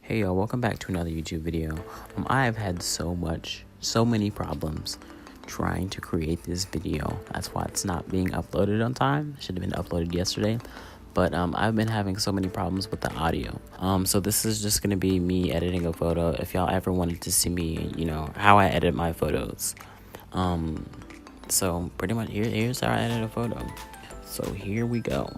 Hey y'all, welcome back to another YouTube video. I have had so many problems trying to create this video. That's why it's not being uploaded on time. It should have been uploaded yesterday. But I've been having so many problems with the audio. So this is just gonna be me editing a photo. If y'all ever wanted to see me, how I edit my photos. So pretty much here's how I edit a photo. So here we go.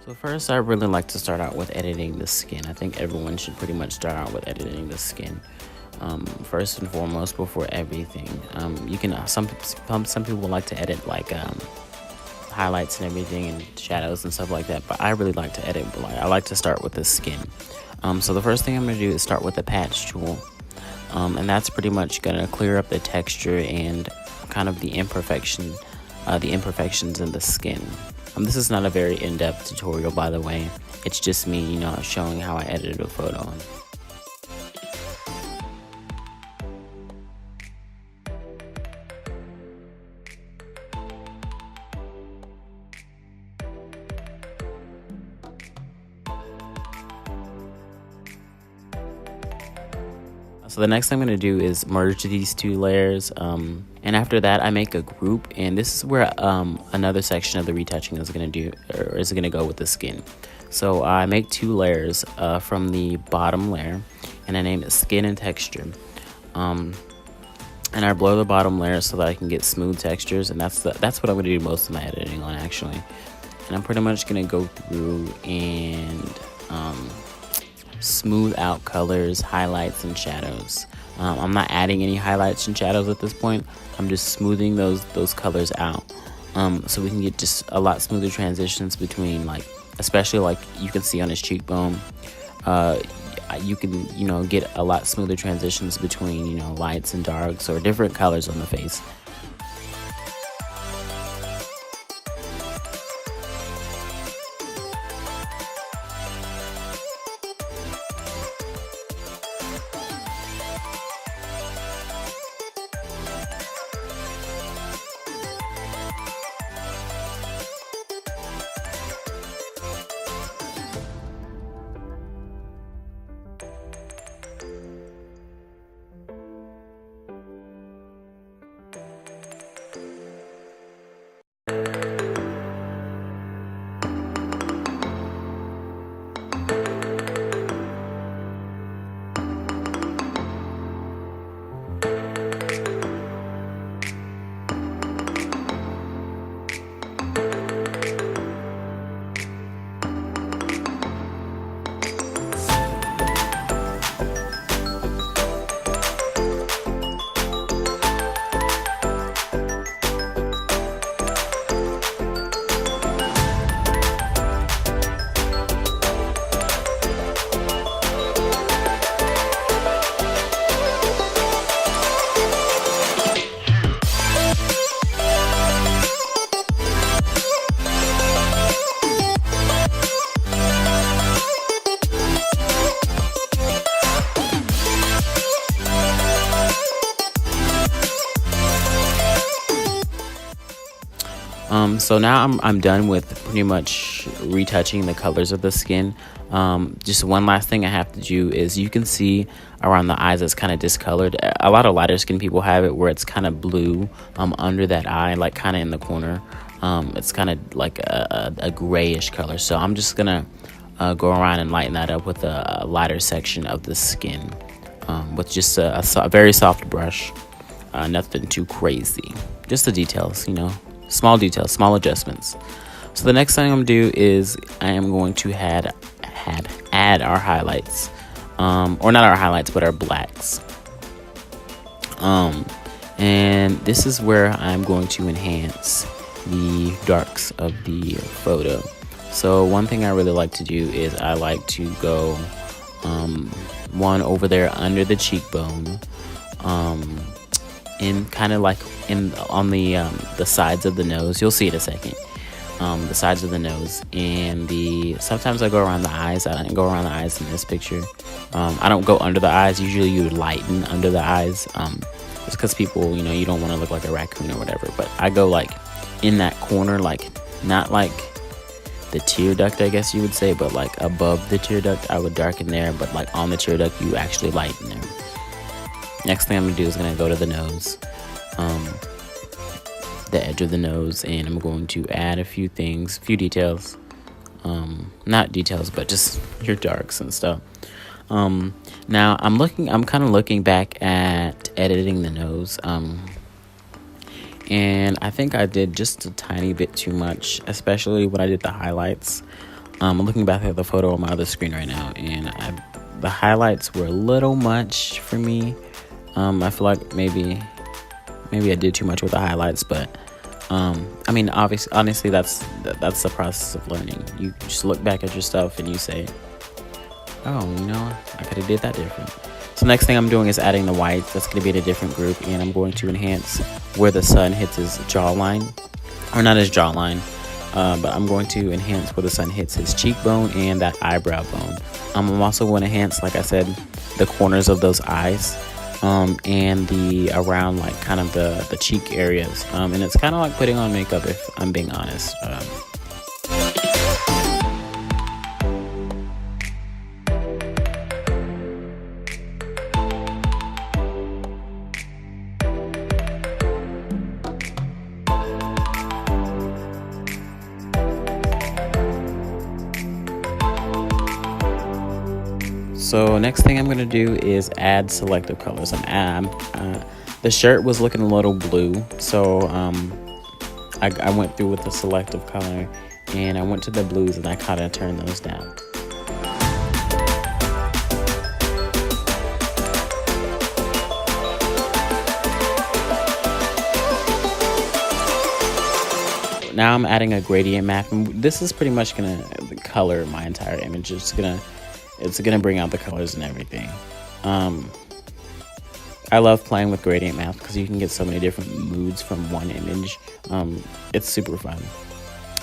So first, I really like to start out with editing the skin. I think everyone should pretty much start out with editing the skin. First and foremost, before everything. You can some people like to edit like highlights and everything and shadows and stuff like that, but I really like to edit. I like to start with the skin. So the first thing I'm gonna do is start with the patch tool, and that's pretty much gonna clear up the texture and kind of the imperfections in the skin. This is not a very in-depth tutorial, by the way. It's just me, showing how I edited a photo. So the next thing I'm going to do is merge these two layers, and after that I make a group, and this is where another section of the retouching is going to go with the skin. So I make two layers from the bottom layer, and I name it skin and texture, and I blur the bottom layer so that I can get smooth textures, and that's what I'm going to do most of my editing on, actually. And I'm pretty much going to go through and smooth out colors, highlights, and shadows. I'm not adding any highlights and shadows at this point. I'm just smoothing those colors out, so we can get just a lot smoother transitions between, especially like you can see on his cheekbone. You can get a lot smoother transitions between lights and darks or different colors on the face. So now I'm done with pretty much retouching the colors of the skin. Just one last thing I have to do is, you can see around the eyes it's kind of discolored. A lot of lighter skin people have it where it's kind of blue under that eye, like kind of in the corner. It's kind of like a grayish color. So I'm just gonna go around and lighten that up with a lighter section of the skin, with just a very soft brush. Nothing too crazy, just the details, small details, small adjustments. So the next thing I'm gonna do is I am going to add our highlights, or not our highlights, but our blacks. And this is where I'm going to enhance the darks of the photo. So one thing I really like to do is I like to go one over there under the cheekbone, in kind of like on the sides of the nose. You'll see it in a second. The sides of the nose, and sometimes I go around the eyes. I didn't go around the eyes in this picture. I don't go under the eyes. Usually you would lighten under the eyes, just because people, you don't want to look like a raccoon or whatever. But I go like in that corner, like not like the tear duct, I guess you would say, but like above the tear duct I would darken there, but like on the tear duct you actually lighten there. Next thing I'm gonna do is gonna go to the nose, the edge of the nose, and I'm going to add a few things, a few details, not details, but just your darks and stuff. Now I'm kind of looking back at editing the nose, and I think I did just a tiny bit too much, especially when I did the highlights. I'm looking back at the photo on my other screen right now, and the highlights were a little much for me. I feel like maybe I did too much with the highlights, but I mean, honestly, that's the process of learning. You just look back at your stuff and you say, oh, you know, I could have did that different. So next thing I'm doing is adding the white. That's going to be in a different group, and I'm going to enhance where the sun hits his jawline, or not his jawline, but I'm going to enhance where the sun hits his cheekbone and that eyebrow bone. I'm also going to enhance, like I said, the corners of those eyes, and the around, like kind of the cheek areas, and it's kind of like putting on makeup, if I'm being honest. So next thing I'm going to do is add selective colors. The shirt was looking a little blue, so I went through with the selective color, and I went to the blues and I kind of turned those down. Now I'm adding a gradient map, and this is pretty much going to color my entire image. It's gonna bring out the colors and everything. I love playing with gradient maps because you can get so many different moods from one image. It's super fun.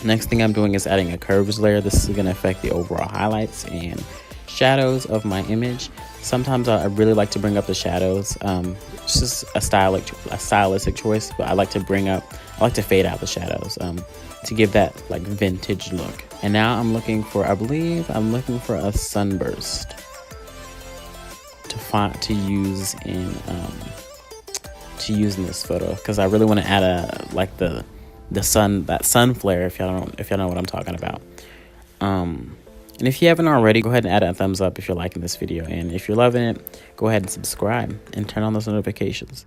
Next thing I'm doing is adding a curves layer. This is gonna affect the overall highlights and shadows of my image. Sometimes I really like to bring up the shadows. It's just a stylistic choice, but I like to fade out the shadows to give that like vintage look. And now I'm looking for, I believe I'm looking for a sunburst to use in this photo, because I really want to add that sun flare, if y'all know what I'm talking about. And if you haven't already, go ahead and add a thumbs up if you're liking this video, and if you're loving it, go ahead and subscribe and turn on those notifications.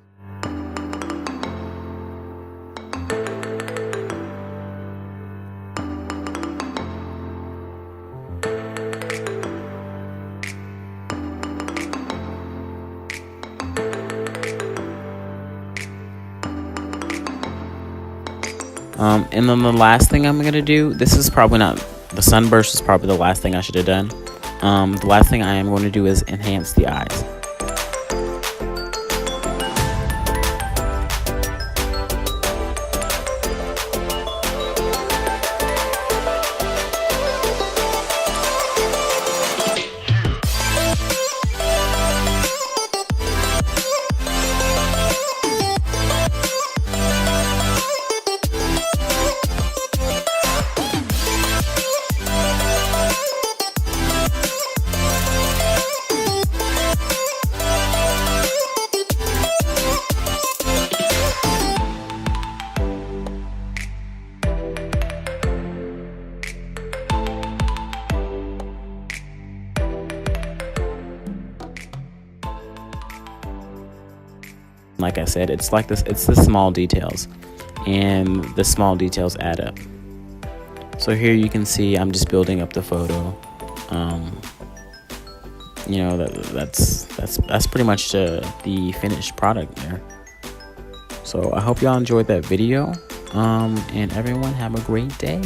And then the last thing I'm gonna do, this is probably not, the sunburst is probably the last thing I should have done. The last thing I am going to do is enhance the eyes. Like I said, it's like this, it's the small details, and the small details add up. So here you can see I'm just building up the photo. You know, that's pretty much the finished product there. So I hope y'all enjoyed that video, and everyone have a great day.